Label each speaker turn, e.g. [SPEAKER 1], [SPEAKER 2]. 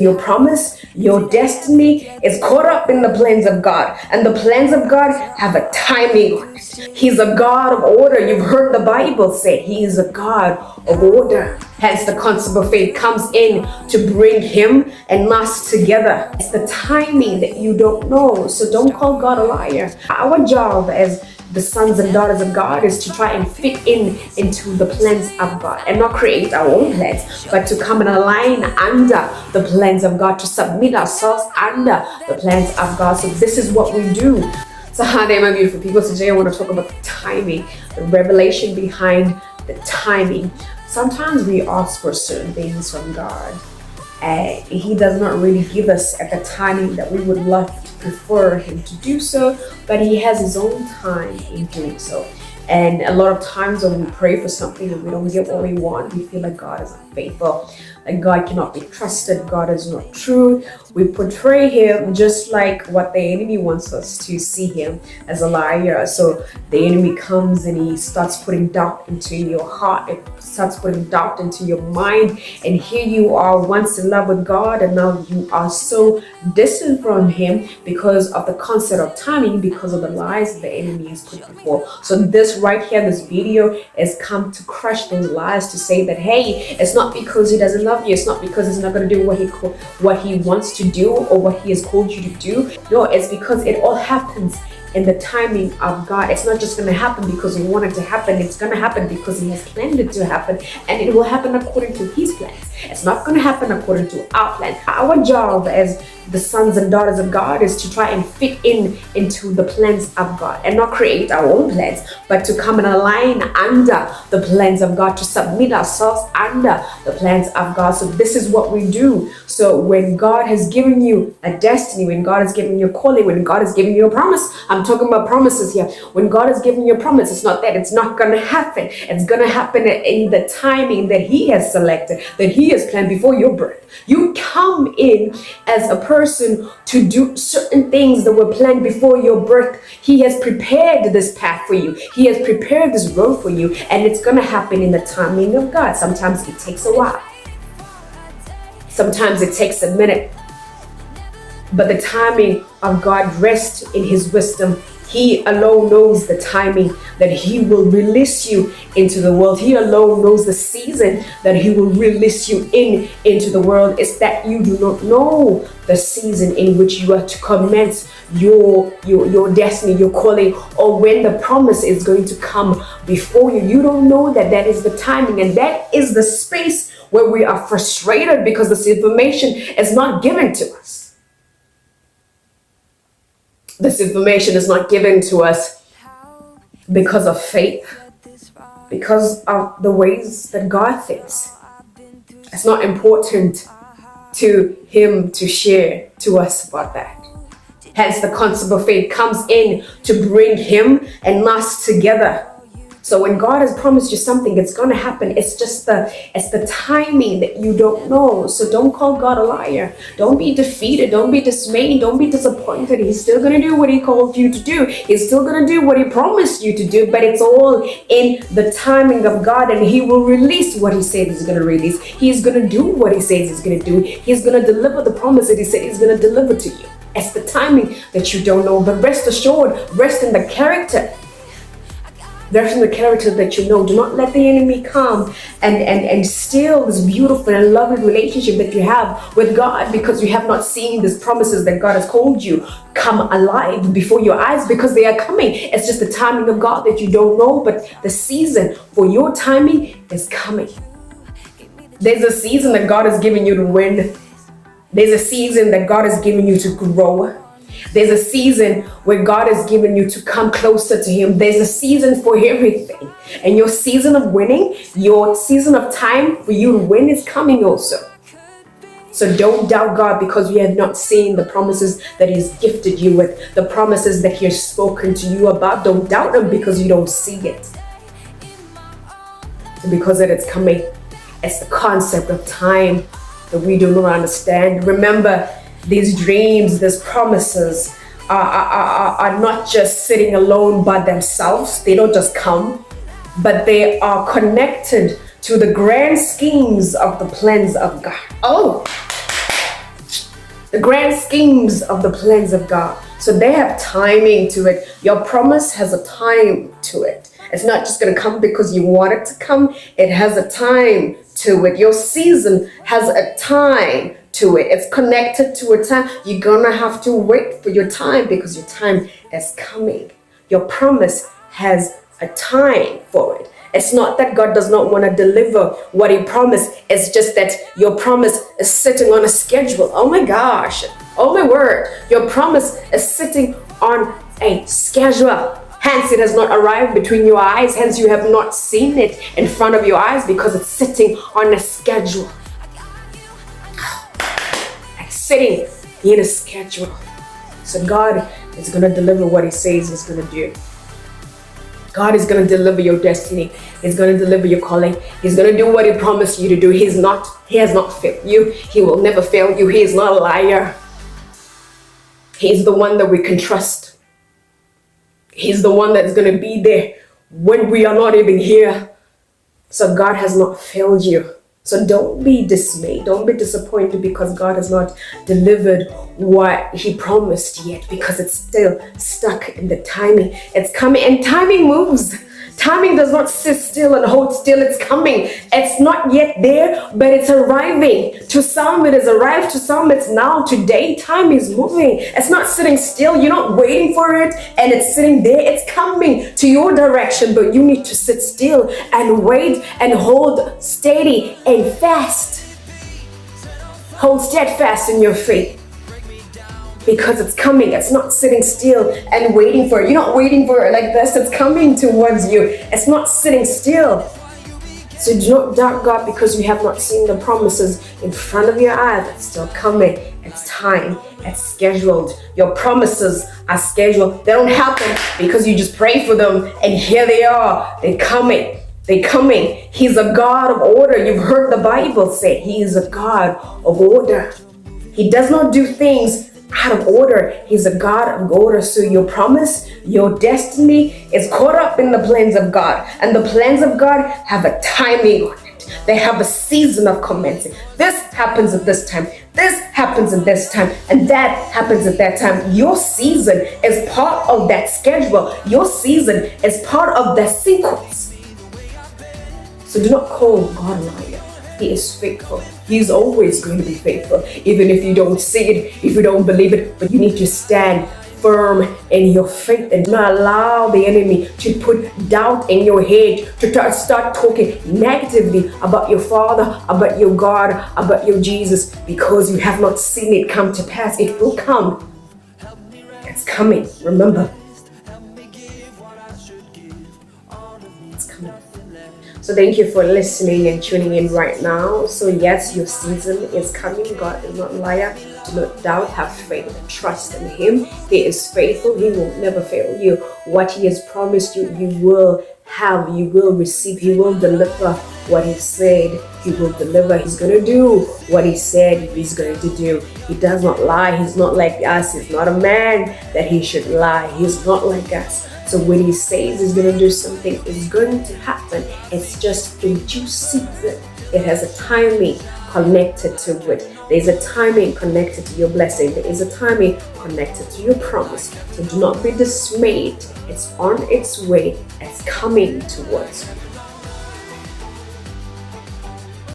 [SPEAKER 1] Your promise, your destiny is caught up in the plans of God. And the plans of God have a timing on it. He's a God of order. You've heard the Bible say He is a God of order. Hence, the concept of faith comes in to bring Him and us together. It's the timing that you don't know. So don't call God a liar. Our job as the sons and daughters of God is to try and fit into the plans of God and not create our own plans, but to come and align under the plans of God, to submit ourselves under the plans of God. So this is what we do. So hi there, my beautiful people. Today I want to talk about the timing, the revelation behind the timing. Sometimes we ask for certain things from God, and He does not really give us at the timing that we would love to prefer Him to do so, but He has His own time in doing so. And a lot of times when we pray for something and we don't get what we want, we feel like God is unfaithful, like God cannot be trusted, God is not true. We portray Him just like what the enemy wants us to see Him, as a liar. So the enemy comes and he starts putting doubt into your heart, it starts putting doubt into your mind, and here you are once in love with God, and now you are so distant from Him because of the concept of timing, because of the lies that the enemy has put before. So this right here, this video has come to crush those lies, to say that, hey, it's not because He doesn't love you, it's not because He's not going to do what he wants to do or what He has called you to do. No, it's because it all happens in the timing of God. It's not just going to happen because you want it to happen. It's going to happen because He has planned it to happen, and it will happen according to His plans. It's not going to happen according to our plans. Our job as the sons and daughters of God is to try and fit into the plans of God and not create our own plans, but to come and align under the plans of God, to submit ourselves under the plans of God. So this is what we do. So when God has given you a destiny, when God has given you a calling, when God has given you a promise, I'm talking about promises here. When God has given you a promise, it's not that it's not going to happen. It's going to happen in the timing that He has selected, that He has planned before your birth. You come in as a person to do certain things that were planned before your birth. He has prepared this path for you. He has prepared this road for you, and it's going to happen in the timing of God. Sometimes it takes a while. Sometimes it takes a minute. But the timing of God rests in His wisdom. He alone knows the timing that He will release you into the world. He alone knows the season that He will release you into the world. It's that you do not know the season in which you are to commence your destiny, your calling, or when the promise is going to come before you. You don't know that is the timing, and that is the space where we are frustrated because this information is not given to us. This information is not given to us because of faith, because of the ways that God thinks. It's not important to Him to share to us about that. Hence, the concept of faith comes in to bring Him and us together. So when God has promised you something, it's going to happen. It's the timing that you don't know. So don't call God a liar. Don't be defeated. Don't be dismayed. Don't be disappointed. He's still going to do what He called you to do. He's still going to do what He promised you to do. But it's all in the timing of God, and He will release what He said He's going to release. He's going to do what He says He's going to do. He's going to deliver the promise that He said He's going to deliver to you. It's the timing that you don't know. But rest assured, rest in the character. Rest in the character that you know. Do not let the enemy come and steal this beautiful and loving relationship that you have with God, because you have not seen these promises that God has called you come alive before your eyes, because they are coming. It's just the timing of God that you don't know, but the season for your timing is coming. There's a season that God has given you to win. There's a season that God has given you to grow. There's a season where God has given you to come closer to Him. There's a season for everything. And your season of winning, your season of time for you to win is coming also. So don't doubt God because you have not seen the promises that He's gifted you with, the promises that He has spoken to you about. Don't doubt Him because you don't see it. Because that it's coming. It's the concept of time that we do not understand. Remember, these dreams, these promises are not just sitting alone by themselves. They don't just come, but they are connected to the grand schemes of the plans of God. Oh, the grand schemes of the plans of God. So they have timing to it. Your promise has a time to it. It's not just going to come because you want it to come. It has a time to it. Your season has a time to it. It's connected to a time. You're going to have to wait for your time because your time is coming. Your promise has a time for it. It's not that God does not want to deliver what he promised. It's just that your promise is sitting on a schedule. Oh my gosh. Oh my word. Your promise is sitting on a schedule. Hence, it has not arrived between your eyes. Hence, you have not seen it in front of your eyes because it's sitting on a schedule. It's sitting in a schedule. So God is going to deliver what he says he's going to do. God is going to deliver your destiny. He's going to deliver your calling. He's going to do what he promised you to do. He has not failed you. He will never fail you. He is not a liar. He's the one that we can trust. He's the one that's going to be there when we are not even here. So God has not failed you. So don't be dismayed. Don't be disappointed because God has not delivered what he promised yet, because it's still stuck in the timing. It's coming, and timing moves. Timing does not sit still and hold still. It's coming. It's not yet there, but it's arriving. To some, it has arrived. To some, it's now. Today, time is moving. It's not sitting still. You're not waiting for it, and it's sitting there. It's coming to your direction, but you need to sit still and wait and hold steady and fast. Hold steadfast in your faith. Because it's coming. It's not sitting still and waiting for it. You're not waiting for it like this. It's coming towards you. It's not sitting still. So do not doubt God because you have not seen the promises in front of your eyes. It's still coming. It's time. It's scheduled. Your promises are scheduled. They don't happen because you just pray for them and here they are. They're coming. They're coming. He's a God of order. You've heard the Bible say he is a God of order. He does not do things out of order. He's a God of order. So your promise, your destiny is caught up in the plans of God. And the plans of God have a timing on it. They have a season of commencing. This happens at this time. This happens at this time. And that happens at that time. Your season is part of that schedule. Your season is part of that sequence. So do not call God a liar. He is faithful. He's always going to be faithful, even if you don't see it, if you don't believe it. But you need to stand firm in your faith and not allow the enemy to put doubt in your head, to start talking negatively about your Father, about your God, about your Jesus, because you have not seen it come to pass. It will come. It's coming. Remember. It's coming. So thank you for listening and tuning in right now. So yes, your season is coming. God is not a liar. Do not doubt. Have faith. Trust in him. He is faithful. He will never fail you. What he has promised you, you will have. You will receive. He will deliver what he said. He will deliver. He's going to do what he said he's going to do. He does not lie. He's not like us. He's not a man that he should lie. He's not like us. So when he says he's going to do something, it's going to happen. It's just in due season. It has a timing connected to it. There's a timing connected to your blessing. There is a timing connected to your promise. So do not be dismayed. It's on its way. It's coming towards you.